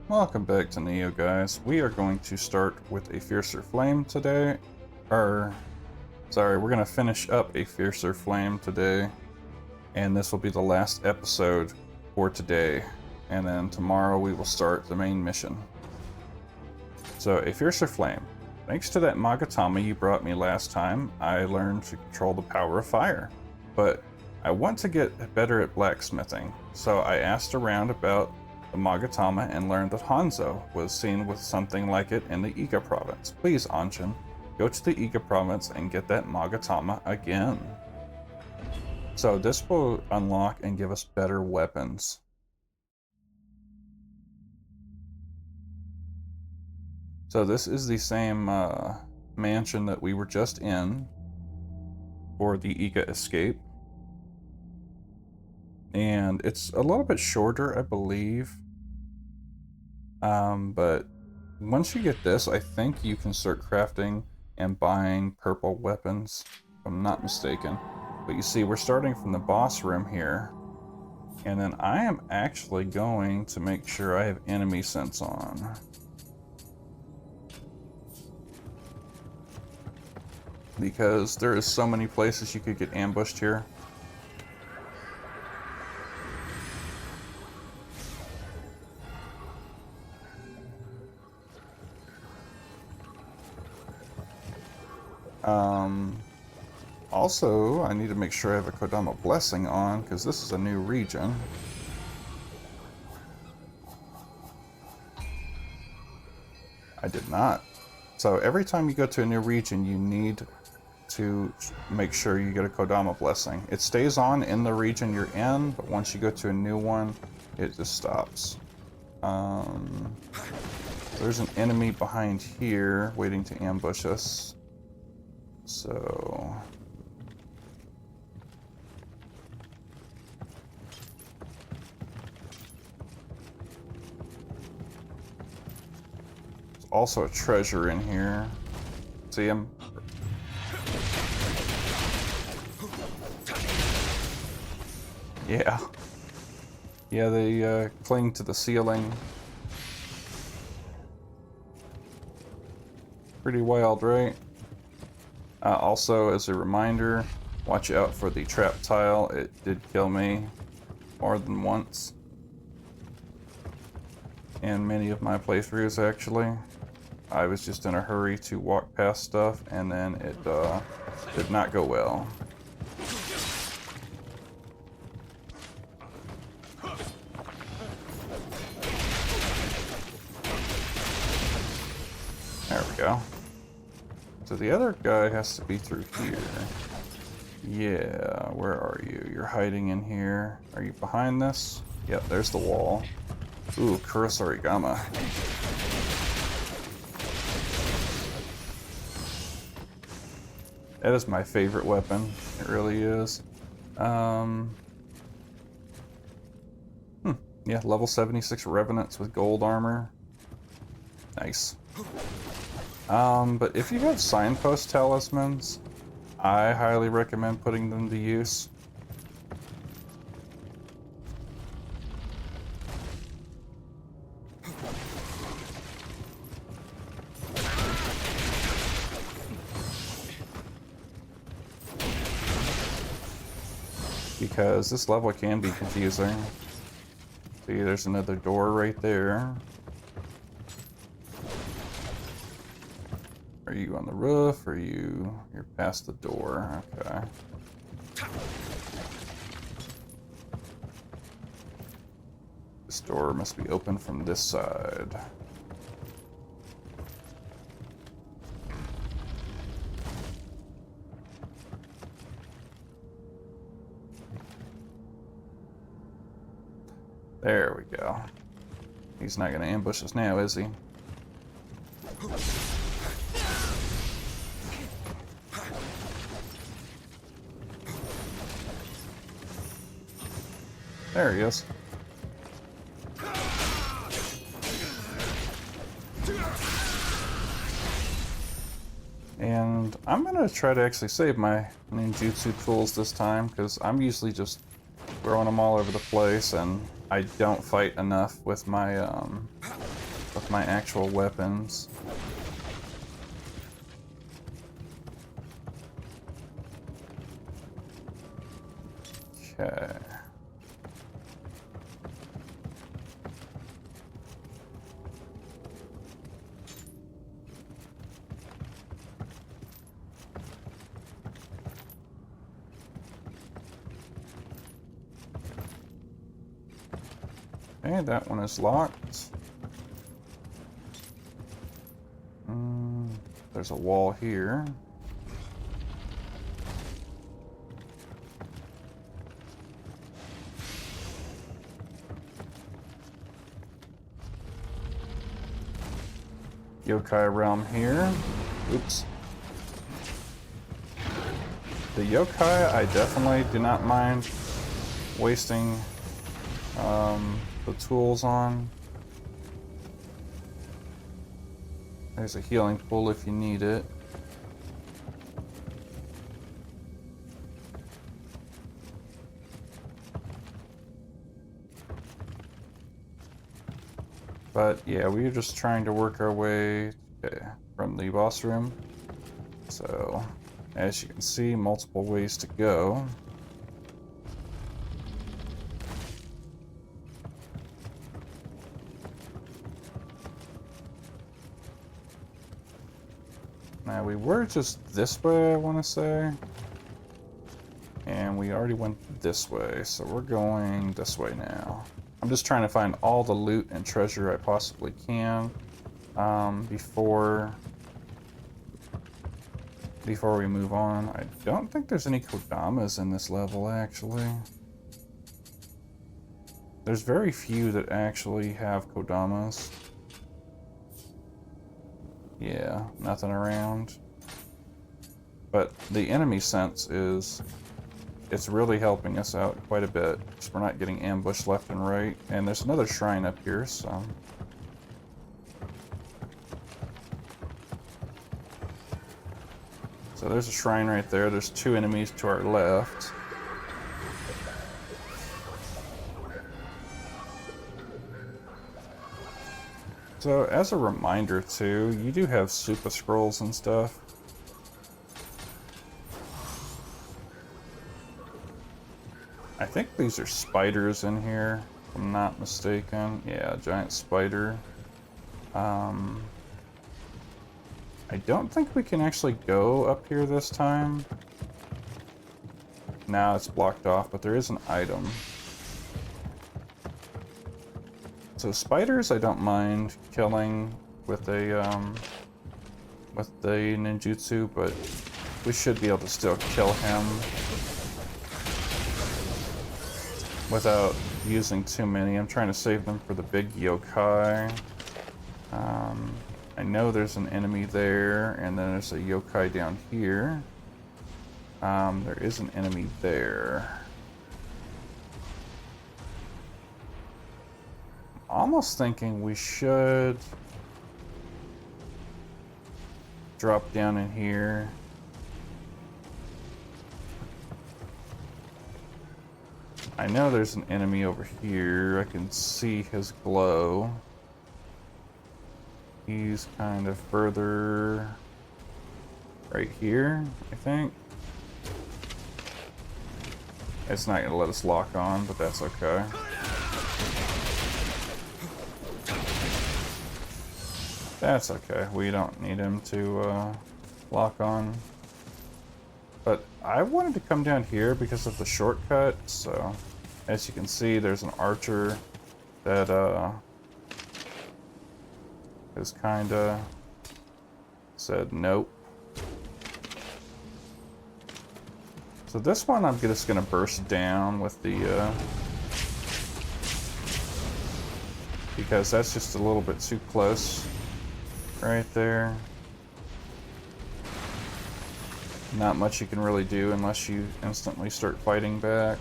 Welcome back to Nioh, guys. We are going to start with a Fiercer Flame today. We're going to finish up a Fiercer Flame today. And this will be the last episode for today. And then tomorrow we will start the main mission. So, a Fiercer Flame. Thanks to that Magatama you brought me last time, I learned to control the power of fire. But I want to get better at blacksmithing, so I asked around about the Magatama and learned that Hanzo was seen with something like it in the Iga province. Please, Anshin, go to the Iga province and get that Magatama again. So this will unlock and give us better weapons. So this is the same mansion that we were just in for the Iga escape. And it's a little bit shorter, I believe. But once you get this, I think you can start crafting and buying purple weapons, if I'm not mistaken. But you see, we're starting from the boss room here. And then I am actually going to make sure I have enemy sense on. Because there is so many places you could get ambushed here. Also, I need to make sure I have a Kodama Blessing on, because this is a new region. I did not. So every time you go to a new region, you need to make sure you get a Kodama Blessing. It stays on in the region you're in, but once you go to a new one, it just stops. There's an enemy behind here waiting to ambush us. So... there's also a treasure in here. See him? Yeah. Yeah, they cling to the ceiling. Pretty wild, right? Also, as a reminder, watch out for the trap tile. It did kill me more than once. In many of my playthroughs, actually. I was just in a hurry to walk past stuff, and then it did not go well. There we go. So the other guy has to be through here. Yeah, where are you? You're hiding in here. Are you behind this? Yep, there's the wall. Ooh, Kurosarigama. That is my favorite weapon. It really is. Yeah, level 76 Revenants with gold armor. Nice. But if you have signpost talismans, I highly recommend putting them to use. Because this level can be confusing. See, there's another door right there. Are you on the roof, or you're past the door? Okay. This door must be open from this side. There we go. He's not going to ambush us now, is he? There he is. And I'm gonna try to actually save my ninjutsu tools this time, because I'm usually just throwing them all over the place, and I don't fight enough with my with my actual weapons. Okay. Okay, that one is locked. There's a wall here. Yokai realm here. Oops. The yokai, I definitely do not mind wasting the tools on. There's a healing pool if you need it. But yeah, we are just trying to work our way from the boss room. So, as you can see, multiple ways to go. Now, we were just this way, I want to say. And we already went this way, so we're going this way now. I'm just trying to find all the loot and treasure I possibly can before we move on. I don't think there's any kodamas in this level, actually. There's very few that actually have kodamas. Yeah, nothing around. But the enemy sense it's really helping us out quite a bit, because we're not getting ambushed left and right. And there's another shrine up here, so... So there's a shrine right there. There's two enemies to our left. So, as a reminder too, you do have super scrolls and stuff. I think these are spiders in here, if I'm not mistaken. Yeah, giant spider. I don't think we can actually go up here this time. Now it's blocked off, but there is an item. So spiders I don't mind killing with a ninjutsu, but we should be able to still kill him without using too many. I'm trying to save them for the big yokai. I know there's an enemy there, and then there's a yokai down here. There is an enemy there. Almost thinking we should drop down in here. I know there's an enemy over here. I can see his glow. He's kind of further right here, I think. It's not gonna let us lock on, but that's okay. That's okay. We don't need him to lock on. But I wanted to come down here because of the shortcut, so as you can see, there's an archer that is kinda said nope. So this one I'm just gonna burst down with the because that's just a little bit too close right there. Not much you can really do unless you instantly start fighting back.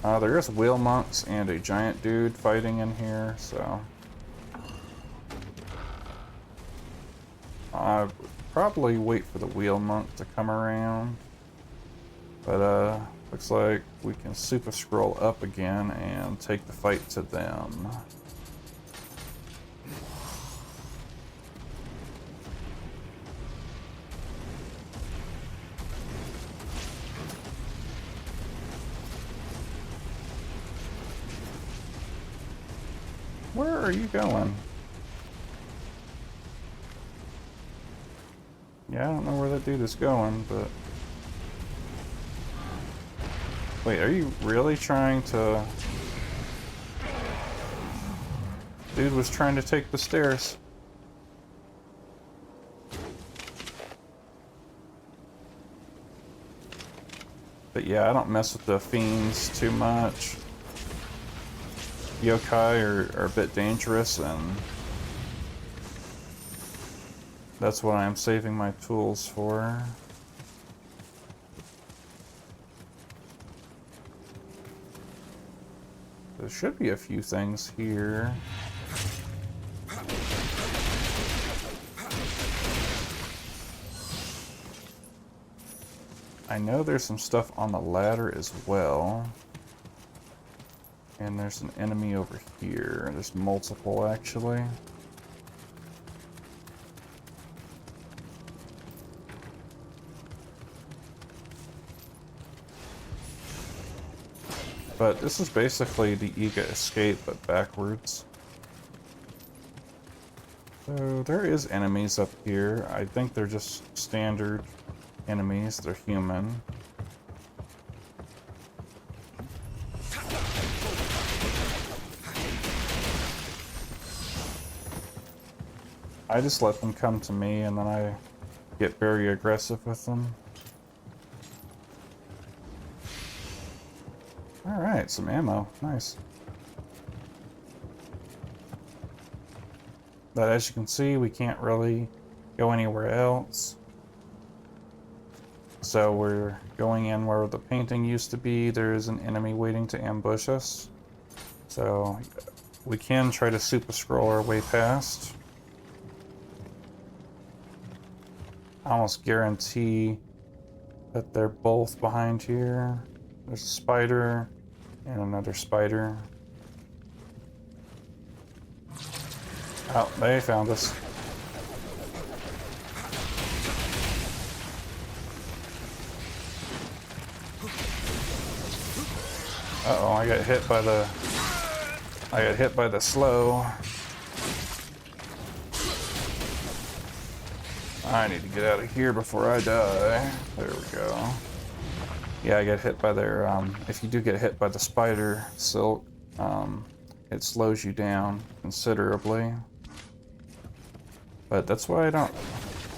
There is wheel monks and a giant dude fighting in here, so I would probably wait for the wheel monk to come around. But looks like we can super scroll up again and take the fight to them. Where are you going? Yeah, I don't know where that dude is going, but... Wait, are you really trying to... Dude was trying to take the stairs. But yeah, I don't mess with the fiends too much. Yokai are a bit dangerous, and that's what I'm saving my tools for. There should be a few things here. I know there's some stuff on the ladder as well. And there's an enemy over here. There's multiple, actually. But this is basically the Iga escape, but backwards. So there is enemies up here. I think they're just standard enemies. They're human. I just let them come to me, and then I get very aggressive with them. Alright, some ammo. Nice. But as you can see, we can't really go anywhere else. So we're going in where the painting used to be. There is an enemy waiting to ambush us. So we can try to super scroll our way past. I almost guarantee that they're both behind here. There's a spider and another spider. Oh, they found us. Uh-oh, I got hit by the slow. I need to get out of here before I die. There we go. Yeah, I get hit by their, if you do get hit by the spider silk, it slows you down considerably. But that's why I don't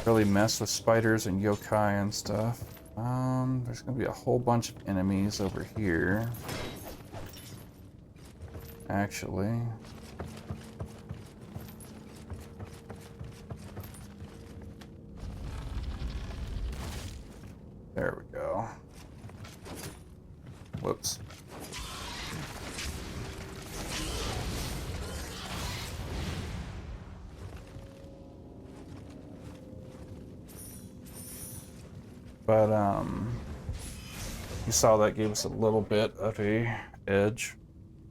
really mess with spiders and yokai and stuff. There's gonna be a whole bunch of enemies over here. Actually. There we go. Whoops. But, you saw that gave us a little bit of a edge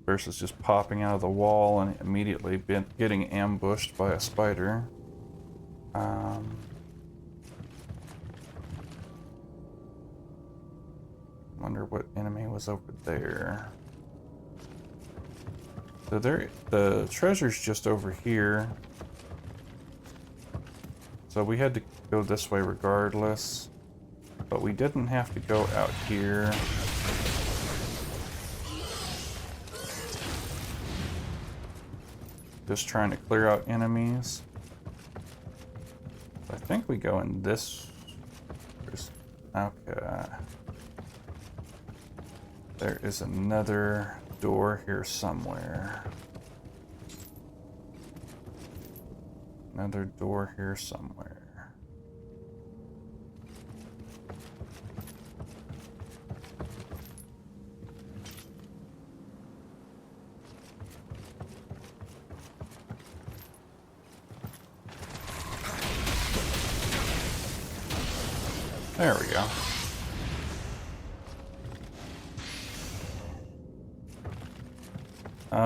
versus just popping out of the wall and immediately getting ambushed by a spider. Wonder what enemy was over there. So the treasure's just over here. So we had to go this way regardless. But we didn't have to go out here. Just trying to clear out enemies. I think we go in this. Okay. There is another door here somewhere. Another door here somewhere. There we go.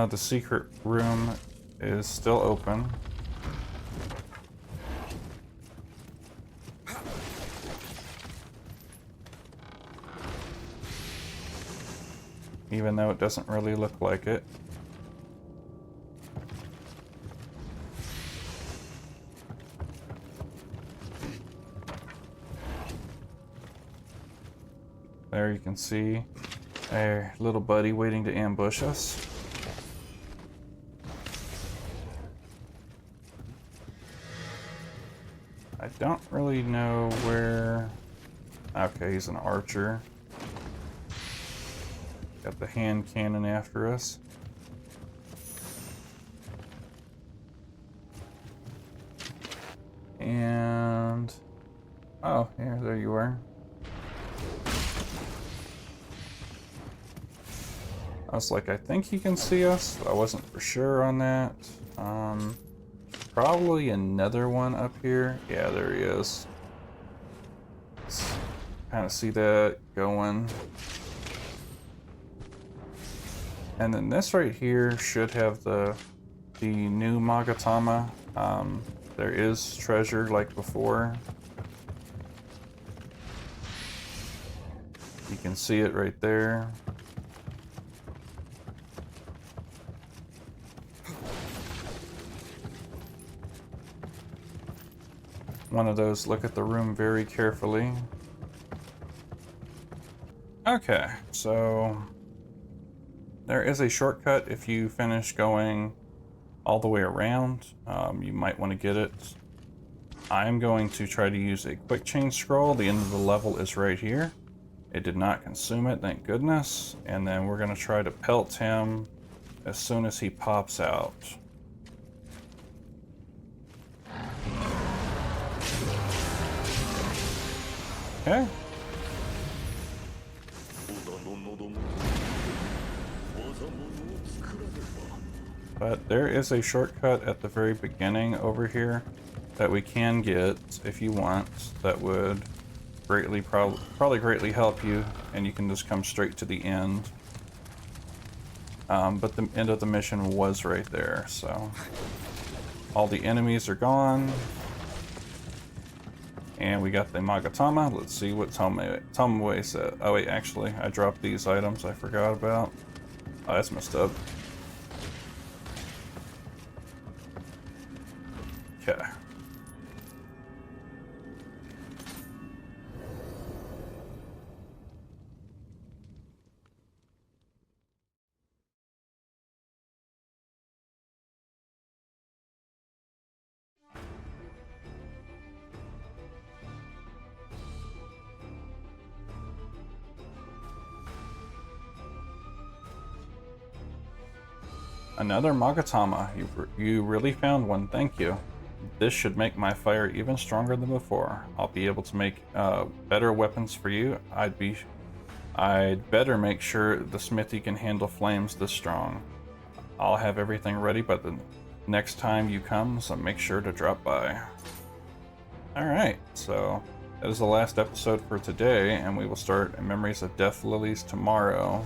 The secret room is still open. Even though it doesn't really look like it. there you can see our little buddy waiting to ambush us. I don't really know where... Okay, he's an archer. Got the hand cannon after us. And... Oh, yeah, there you are. I was like, I think he can see us. I wasn't for sure on that. Probably another one up here. Yeah, there he is. Kind of see that going. And then this right here should have the new Magatama. There is treasure like before. You can see it right there. One of those, look at the room very carefully. Okay, so there is a shortcut if you finish going all the way around. You might want to get it. I'm going to try to use a quick change scroll. The end of the level is right here. It did not consume it, thank goodness. And then we're going to try to pelt him as soon as he pops out. Okay. But there is a shortcut at the very beginning over here that we can get if you want. That would greatly, probably greatly help you, and you can just come straight to the end. But the end of the mission was right there, so all the enemies are gone. And we got the Magatama. Let's see what Tomoe said. Oh wait, actually, I dropped these items I forgot about. Oh, that's messed up. Okay. Another Magatama. You really found one, thank you. This should make my fire even stronger than before. I'll be able to make better weapons for you. I'd better make sure the smithy can handle flames this strong. I'll have everything ready by the next time you come, so make sure to drop by. Alright, so that is the last episode for today, and we will start Memories of Death Lilies tomorrow.